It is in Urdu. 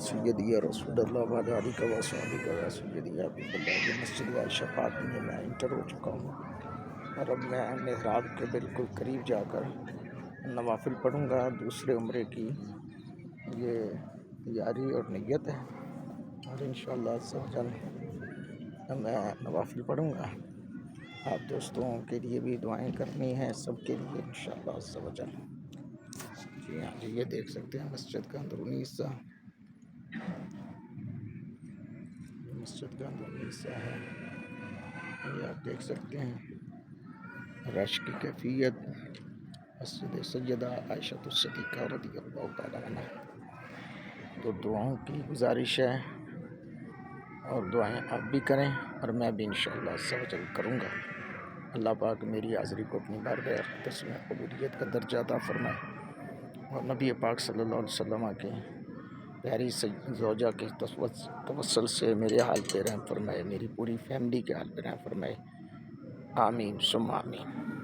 سیدی یا رسول اللہ وعلی آلک و اصحابک یا سیدی یا حبیب اللہ. یہ مسجد عائشہ پاک میں میں انٹر ہو چکا ہوں اور اب میں محراب کے بالکل قریب جا کر نوافل پڑھوں گا. دوسرے عمرے کی یہ تیاری اور نیت ہے اور انشاءاللہ سب جن میں نوافل پڑھوں گا. آپ دوستوں کے لیے بھی دعائیں کرنی ہیں، سب کے لیے انشاءاللہ سب جن. جی ہاں جی، یہ دیکھ سکتے ہیں مسجد کا اندرونی حصہ. مسجد کا اندرونی حصہ ہے، یہ آپ دیکھ سکتے ہیں. رش کی کیفیت مسجد سیدہ عائشہ الصدیقہ رضی اللہ تعالیٰ عنہ. تو دعاؤں کی گزارش ہے اور دعائیں آپ بھی کریں اور میں بھی انشاءاللہ سوچل کروں گا. اللہ پاک میری حاضری کو اپنی بارگاہ اقدس میں قبولیت کا درجہ عطا فرمائے اور نبی پاک صلی اللہ علیہ وسلم کے پیاری زوجہ کے توسل سے میرے حال پہ رحم فرمائے، میری پوری فیملی کے حال پہ رحم فرمائے. آمین ثم آمین.